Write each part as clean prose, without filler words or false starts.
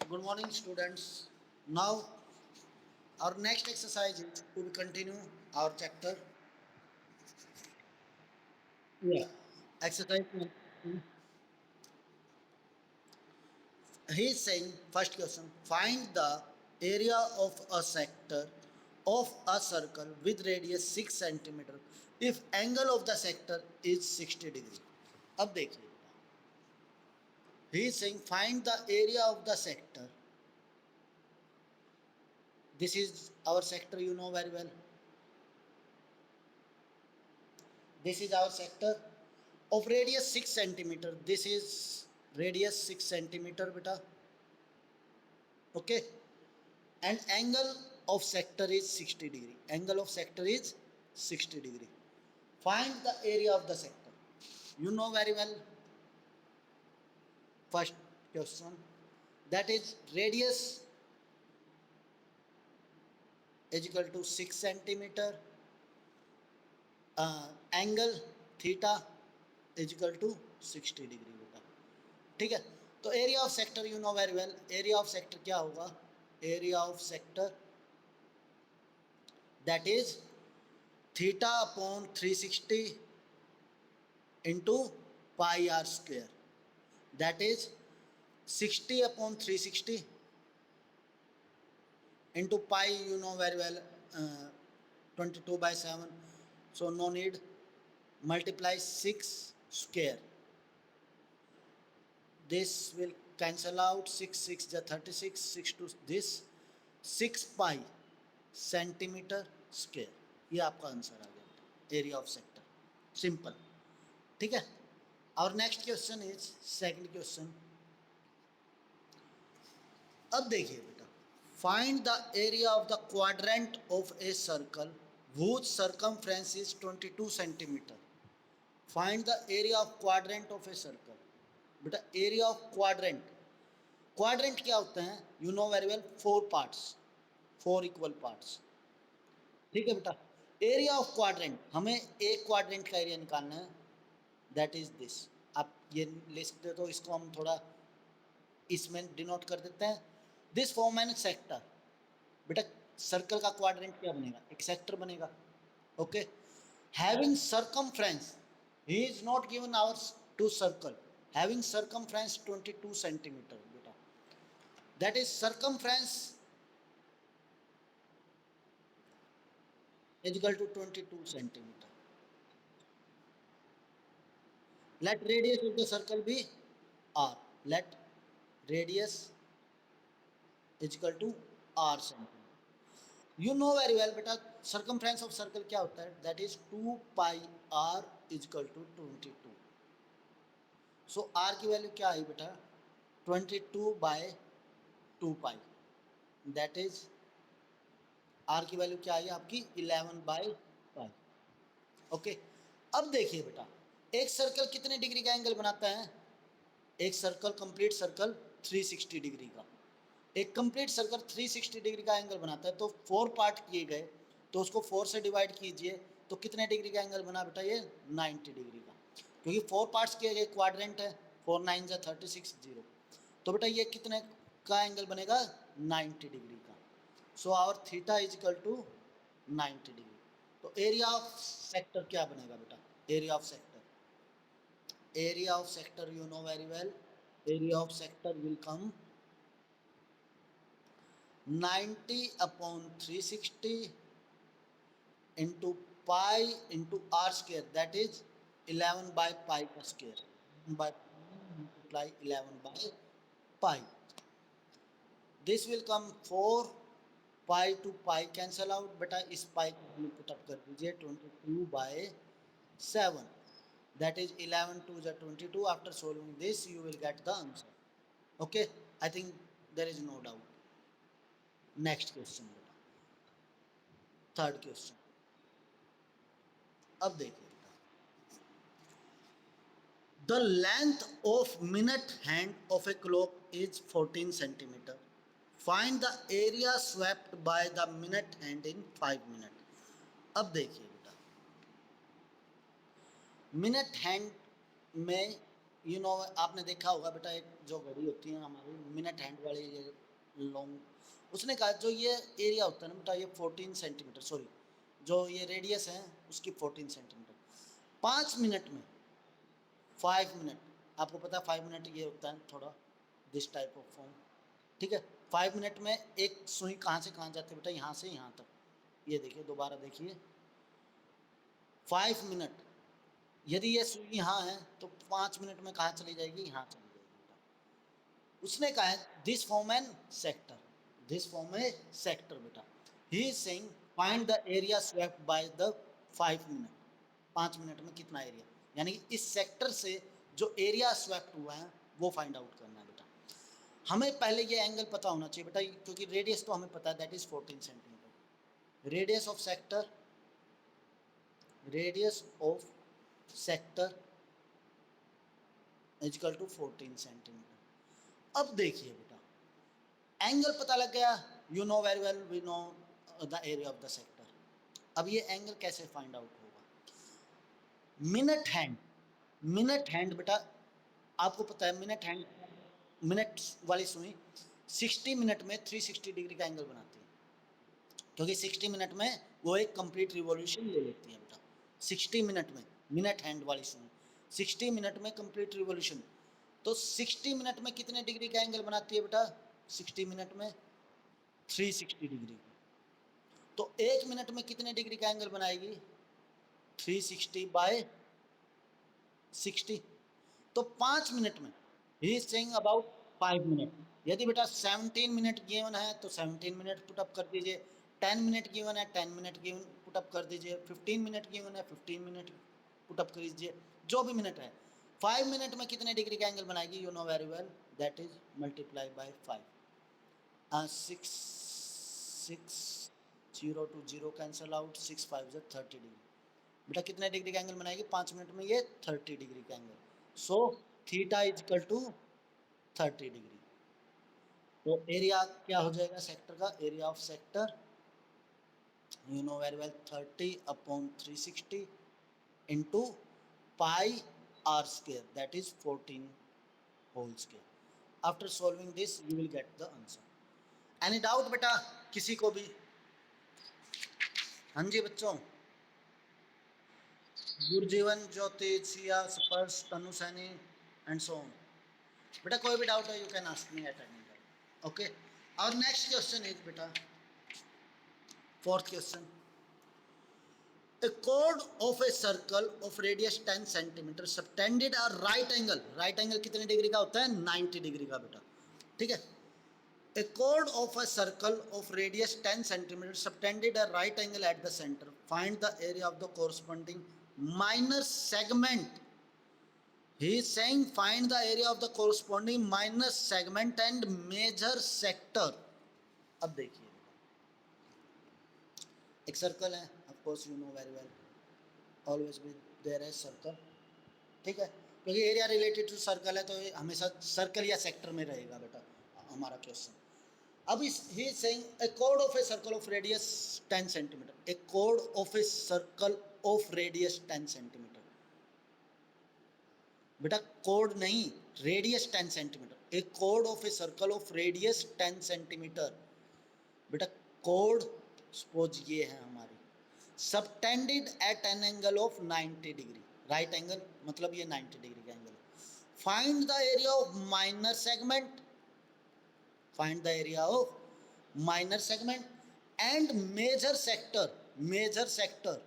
Good morning, students. Now, our next exercise is to continue our chapter. Yeah. Exercise. He is saying, first question, find the area of a sector of a circle with radius 6 centimeter if angle of the sector is 60 degree. अब देखिए, he is saying find the area of the sector. This is our sector, you know very well. This is our sector of radius 6 centimeter. This is radius 6 centimeter, beta. Okay. And angle of sector is 60 degree. Angle of sector is 60 degree. Find the area of the sector. You know very well. First question. That is radius is equal to 6 centimeter. Angle theta is equal to 60 degree, बेटा. ठीक है. तो area of sector you know very well. Area of sector क्या होगा? Area of sector that is theta upon 360 into pi r square, that is 60 upon 360 into pi, you know very well, 22 by 7, so no need, multiply 6 square, this will cancel out, 6 6 ja 36, 6 to this 6 pi centimetre square. ये आपका answer आ गया area of sector. Simple. ठीक है. और next question is second question. अब देखिए बेटा, find the area of the quadrant of a circle whose circumference is 22 centimetre. Find the area of quadrant of a circle. बेटा area of quadrant, quadrant क्या होते हैं? You know very well, 4 parts, 4 equal parts. ठीक है बेटा. Area of quadrant, हमें एक quadrant का एरिया निकालना है, दैट इज दिस. आप ये लिख दे तो इसको हम थोड़ा इसमें डिनोट कर देते हैं. This form an sector. बेटा सर्कल का क्वाड्रेंट क्या बनेगा? एक सेक्टर बनेगा. Okay. Having circumference, he is not given hours to circle. Having circumference 22 centimetre बेटा, that is circumference is equal to 22 centimeter. Let radius of the circle be r. Let radius is equal to r centimeter. You know very well बेटा circumference of circle क्या होता है? That is 2 pi r is equal to 22. So r की value क्या आई बेटा? 22 by 2 pi. That is r की value क्या आई आपकी? 11 by pi. ओके. अब देखिए बेटा, एक सर्कल कितने डिग्री का एंगल बनाता है? एक सर्कल, कंप्लीट सर्कल 360 डिग्री का. एक कंप्लीट सर्कल 360 डिग्री का एंगल बनाता है. तो 4 पार्ट किए गए, तो उसको 4 से डिवाइड कीजिए, तो कितने डिग्री का एंगल बना बेटा? ये 90 डिग्री का, क्योंकि 4 पार्ट्स किए गए, क्वाड्रेंट है. 4 9 जा 36 0. तो बेटा ये कितने का एंगल बनेगा? 90 डिग्री का. So our theta is equal to 90 degree. तो एरिया ऑफ सेक्टर क्या बनेगा बेटा? Area of sector, area of sector you know very well, area of sector will come 90 upon 360 into pi into r square, that is 11 by pi per square, by multiply 11 by pi. This will come 4 pi to pi cancel out बेटा. इस pi को हम put up कर दीजिए, 22 by 7, that is 11 2 is 22. After solving this you will get the answer. Okay, I think there is no doubt. Next question बेटा, third question. अब देखिए बेटा, the length of minute hand of a clock is 14 centimeter. Find the area swept by the minute hand in 5 minutes. अब देखिए बेटा, minute hand में you know आपने देखा होगा बेटा, एक जो घड़ी होती है हमारी मिनट हैंड वाली, ये लॉन्ग, उसने कहा जो ये एरिया होता है ना बेटा, ये 14 सेंटीमीटर, सॉरी जो ये रेडियस है उसकी 14 सेंटीमीटर, 5 मिनट में, 5 मिनट, आपको पता है 5 मिनट ये होता है थोड़ा दिस टाइप ऑफ फॉर्म, ठीक है। 5 मिनट में एक सुई कहाँ से कहाँ जाती है बेटा, यहाँ से यहाँ तक, ये देखिए दोबारा देखिए, 5 मिनट, यदि ये सुई यहाँ है तो 5 मिनट में कहाँ चली जाएगी, यहाँ चली जाएगी बेटा। उसने कहा है this form an sector, this form a sector बेटा। He is saying find the area swept by the 5 minute, 5 minute में कितना एरिया, यानी कि इस सेक्टर से जो एरिया स्वेप्ट हुआ है वो फाइंड आउट करना है बेटा। हमें पहले ये एंगल पता होना चाहिए बेटा, क्योंकि रेडियस तो हमें पता है that is 14 centimetre, radius of sector, radius of sector equal to 14 centimetre. अब देखिए बेटा, एंगल पता लग गया, you know very well, we know the area of the sector. अब ये एंगल कैसे फाइंड आउट होगा, मिनट हैंड, मिनट हैंड बेटा, आपको पता है मिनट हैंड, मिनट वाली सुई 60 मिनट में 360 डिग्री का एंगल बनाती है, क्योंकि 60 मिनट में वो एक कंप्लीट रिवॉल्यूशन ले लेती है बेटा। 60 मिनट में मिनट हैंड वाली सुई 60 मिनट में कंप्लीट रिवॉल्यूशन, तो 60 मिनट में कितने डिग्री का एंगल बनाती है बेटा, 60 मिनट में 360 डिग्री। तो 1 मिनट में कितने डिग्री का एंगल बनाएगी, 360 बाय 60, तो 5 मिनट में, ही इज सेइंग अबाउट 5 मिनट। यदि बेटा 17 मिनट गिवन है तो 17 मिनट पुटअप कर दीजिए, 10 मिनट गिवन है 10 मिनट गिवन पुटअप कर दीजिए, 15 मिनट गिवन है 15 मिनट पुटअप कर दीजिए, जो भी मिनट है। 5 मिनट में कितने डिग्री का एंगल बनाएगी, you know very well, that is multiply by 5, 6 0 to 0 cancel out, 6 5 जो 30 डिग्री, बेटा कितने डिग्री का एंगल बनाएगी 5 मिनट में, ये 30 डिग्री का angle. So theta is equal to 30 degree. तो एरिया क्या हो जाएगा सेक्टर का, area of sector, you know very well, 30 upon 360 into pi r square, that is 14 whole square. After solving this you will get the answer. Any doubt बेटा किसी को भी, हाँ जी बच्चों, गुरजीवन, ज्योति, सिया, स्पर्श, तनु सैनी एंड सो ऑन। बेटा कोई भी डाउट है you can ask me at any time, okay. और नेक्स्ट क्वेश्चन इज बेटा, fourth question, a chord of a circle of radius 10 centimeter subtended a right angle, right angle कितने degree का होता है, 90 डिग्री का बेटा, ठीक है। A chord of a circle of radius 10 centimeter subtended a right angle at the center, find the area of the corresponding minor segment। He is saying find the area of the corresponding minor segment and major sector। अब देखिए एक circle है, of course you know very well, always be there है circle, ठीक है, क्योंकि area related to circle है तो हमेशा सर्कल या सेक्टर में रहेगा बेटा हमारा क्वेश्चन। अब इस he saying A code of a circle of radius 10 centimetre, A code of a circle of radius 10 centimetre, बेटा कोड नहीं, radius 10 centimetre, A code of a circle of radius 10 centimetre, बेटा code suppose ये है हमारी, subtended at an angle of 90 degree, right angle मतलब ये 90 degree का angle है। Find the area of minor segment, find the area of minor segment and major sector, major sector,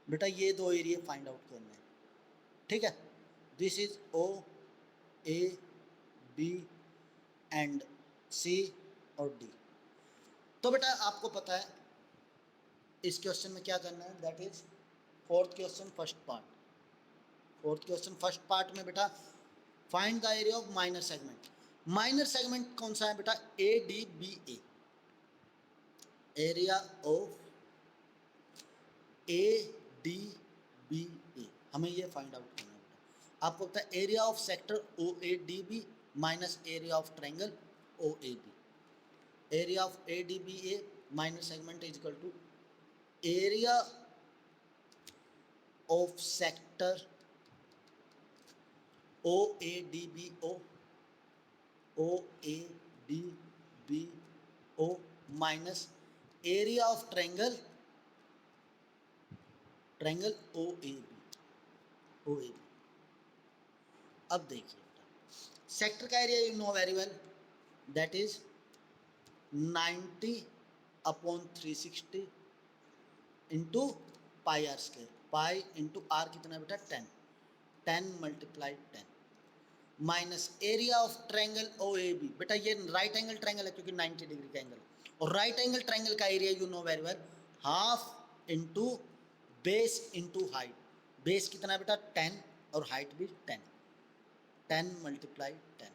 बेटा ये दो एरिया फाइंड आउट करने हैं, ठीक है। This is O A B and C और डी। तो बेटा आपको पता है इस क्वेश्चन में क्या करना है, that is fourth question first part, fourth question first part में बेटा find the area of minor segment. Minor segment कौन सा है बेटा, A D B A, area of A D B A, हमें ये फाइंड आउट करना है बेटा। आपको पता है area of sector O A D B minus area of triangle O A B, area of A D B a minor segment is equal to area of sector O A D B O A D B O minus area of triangle O A B. अब देखिए sector का area you know very well, that is 90/360 into pi r square. Pi into r कितना बेटा 10, 10 × 10 minus area of triangle O A B. बेटा ये right angle triangle है क्योंकि 90 degree का एंगल, और राइट एंगल ट्रायंगल का area you know very well, half into base into height. Base कितना है बेटा 10 और हाइट भी 10, 10 × 10।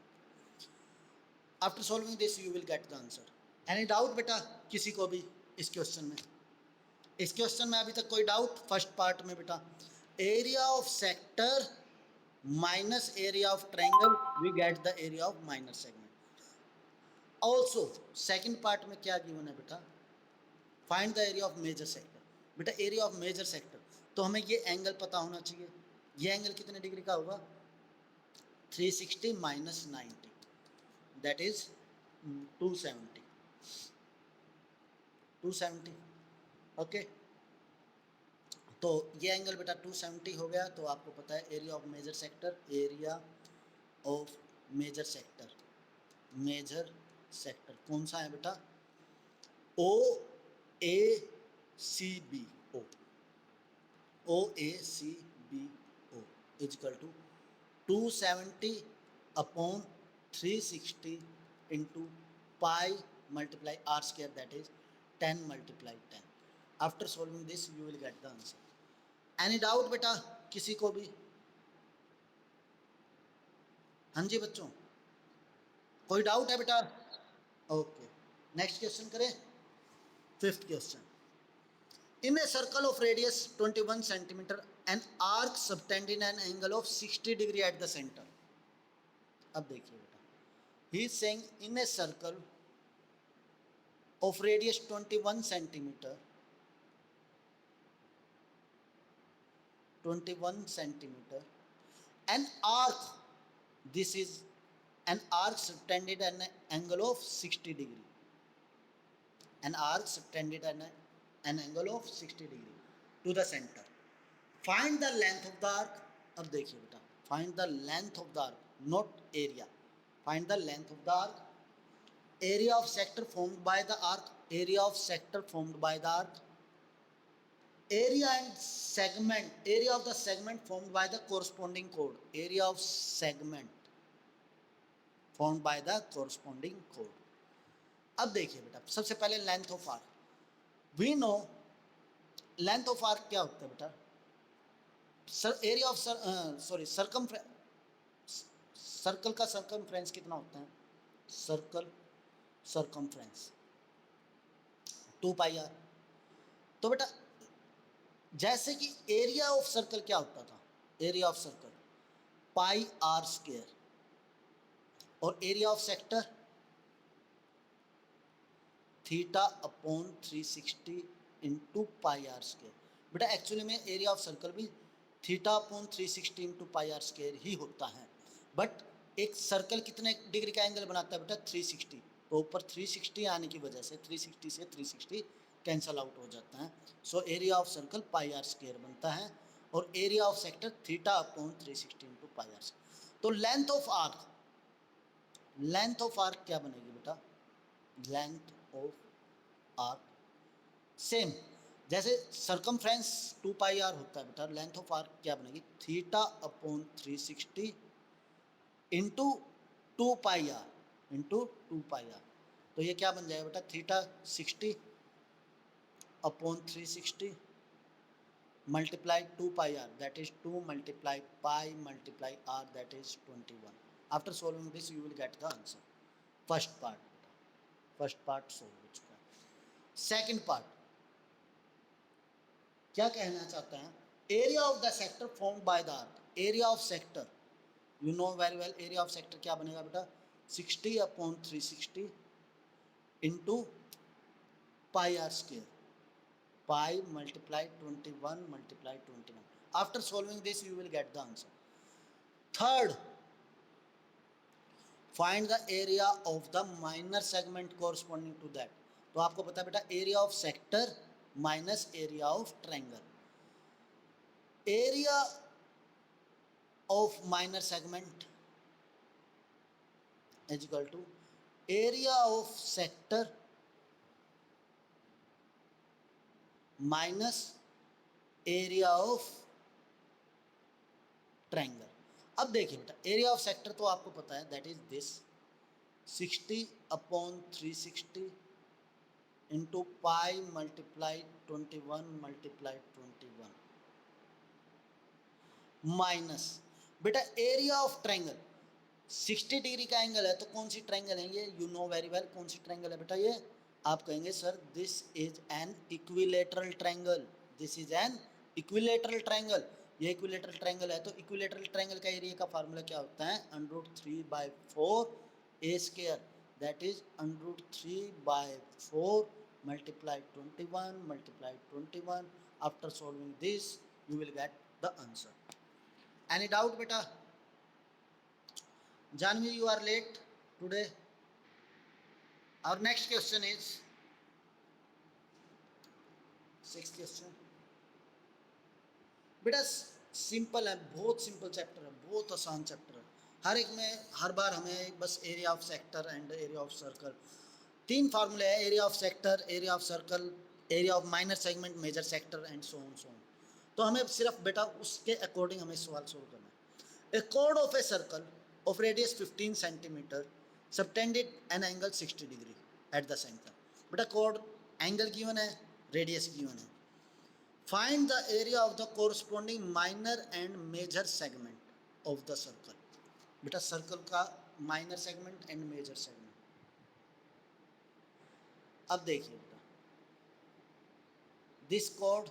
After solving this you will get the answer. Any doubt बेटा किसी को भी इस क्वेश्चन में? इस क्वेश्चन में अभी तक कोई डाउट? फर्स्ट पार्ट में बेटा area of sector minus area of triangle, we get the area of minor segment. Also second part में क्या गिवन है बेटा, find the area of major sector. बेटा एरिया ऑफ मेजर सेक्टर तो हमें ये एंगल पता होना चाहिए। ये एंगल कितने डिग्री का होगा? 360 माइनस 90, दैट इज 270, 270। ओके, तो ये एंगल बेटा 270 हो गया। तो आपको पता है area of major sector, area of major sector, major sector कौन सा है बेटा? O A C B O, O A C B O is equal to 270/360 into pi multiply r square, that is 10 × 10। After solving this you will get the answer. Any doubt बेटा किसी को भी? हाँ जी बच्चों, कोई डाउट है बेटा? ओके, नेक्स्ट क्वेश्चन करें। Fifth question, in a circle of radius 21 centimetre an arc subtending an angle of 60 degree at the centre. अब देखिए बेटा, he is saying in a circle of radius 21 centimetre, 21 centimetre, an arc, this is an arc subtended at an angle of 60 degree, an arc subtended at an angle of 60 degree to the center. Find the length of the arc. अब देखिए बेटा, find the length of the arc, not area. Find the length of the arc, area of sector formed by the arc, area of sector formed by the arc, area and segment, area of the segment formed by the corresponding chord, area of segment formed by the corresponding chord. अब देखिए बेटा, सबसे पहले length of arc, we know length of arc क्या होता है बेटा? Area of sorry circle का सर्कमफ्रेंस कितना होता है? Circle circumference 2πr। तो बेटा जैसे कि एरिया ऑफ सर्कल क्या होता था? एरिया ऑफ सर्कल πr², और area of sector θ/360 into πr²। बेटा एक्चुअली में एरिया ऑफ सर्कल भी θ/360 इंटू πr² ही होता है, बट एक सर्कल कितने डिग्री का एंगल बनाता है बेटा? 360। तो ऊपर 360 आने की वजह से 360 से 360 कैंसल आउट हो जाता है। So area of circle πr² बनता है, और area of sector θ/360 into πr²। तो length of arc, length of arc क्या बनेगी बेटा? लेंथ ऑफ आर्क सेम जैसे सर्कमफ्रेंस 2πr होता है बेटा, लेंथ ऑफ आर्क क्या बनेगी? θ/360 इंटू 2πr इंटू 2πr। तो ये क्या बन जाएगा बेटा? θ/60/360 multiply 2πr, that is 2 × pi multiply r, that is 21। After solving this you will get the answer. First part, first part solve हो चुका है। सेकंड पार्ट क्या कहना चाहता है? Area of the sector formed by the arc, area of sector you know very well, area of sector क्या बनेगा बेटा? 60/360 into πr², pi multiply 21 multiply 21। After solving this you will get the answer. Third find the area of the minor segment corresponding to that. तो आपको पता है बेटा area of sector minus area of triangle. Area of minor segment is equal to area of sector minus area of triangle. अब देखिए बेटा area of sector तो आपको पता है that is this 60/360 into pi multiply 21 multiply 21 minus बेटा area of triangle 60 degree का angle है तो कौन सी ट्रायंगल है ये, यू नो वेरी वेल कौन सी ट्रायंगल है बेटा ये। आप कहेंगे sir this is an equilateral triangle, this is an equilateral triangle. ये इक्विलेटरल ट्रायंगल है तो इक्विलेटरल ट्रायंगल का एरिया का फार्मूला क्या होता है, √3/4 a square, that is √3/4 multiply 21 multiply 21। After solving this you will get the answer. Any doubt beta? Janvi, you are late today. Our next question is 6th question. बेटा simple है, बहुत simple chapter है, बहुत आसान chapter है। हर एक में हर बार हमें बस area of sector and area of circle, 3 फार्मूले है, area of sector, area of circle, area of minor segment, major sector and so on. तो हमें सिर्फ बेटा उसके अकॉर्डिंग हमें सवाल सोल्व करना है। A chord of a circle of radius 15 centimeter subtended an angle 60 degree at the center. बेटा chord angle given है, radius given है। Find the area of the corresponding minor and major segment of the circle. बेटा circle का minor segment and major segment। अब देखिए बेटा this chord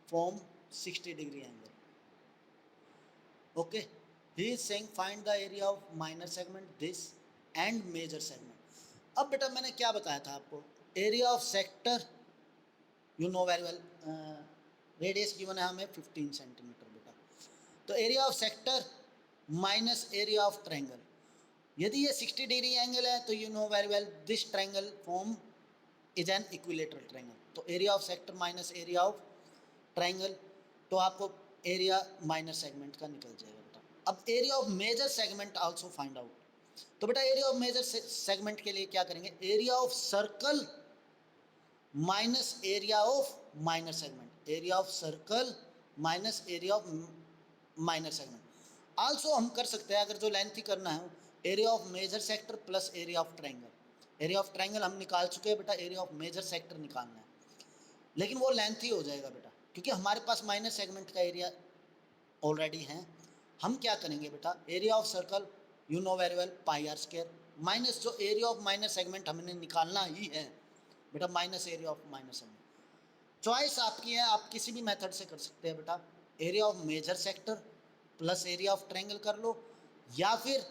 form 60 degree angle. Okay. He is saying find the area of minor segment this and major segment. अब बेटा मैंने क्या बताया था आपको, area of sector you know very well, radius given है हमें 15 सेंटीमीटर बेटा, तो area of sector minus area of triangle. यदि ये 60 डिग्री एंगल है तो you know very well this triangle form is an equilateral triangle, तो area of sector minus area of triangle, तो आपको एरिया माइनर सेगमेंट का निकल जाएगा। अब area of major segment also find out, तो बेटा एरिया ऑफ मेजर सेगमेंट के लिए क्या करेंगे, area of circle minus area of minor segment, area of circle minus area of minor segment. Also हम कर सकते हैं अगर जो लेंथी करना है area of major sector plus area of triangle. Area of triangle हम निकाल चुके हैं बेटा, एरिया ऑफ मेजर सेक्टर निकालना है, लेकिन वो लेंथी हो जाएगा बेटा क्योंकि हमारे पास माइनर सेगमेंट का एरिया ऑलरेडी है। हम क्या करेंगे बेटा, area of circle you know very well pi r square minus जो एरिया ऑफ माइनर सेगमेंट हमने निकालना ही है बेटा, minus area of minor segment. Choice आपकी है, आप किसी भी मेथड से कर सकते हैं बेटा, area of major sector plus area of triangle कर लो, या फिर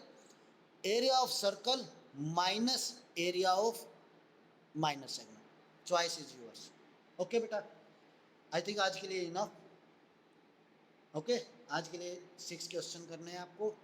area of circle minus area of minor segment, choice is yours. Okay बेटा, आई थिंक आज के लिए इनफ। ओके आज के लिए 6 क्वेश्चन करने हैं आपको।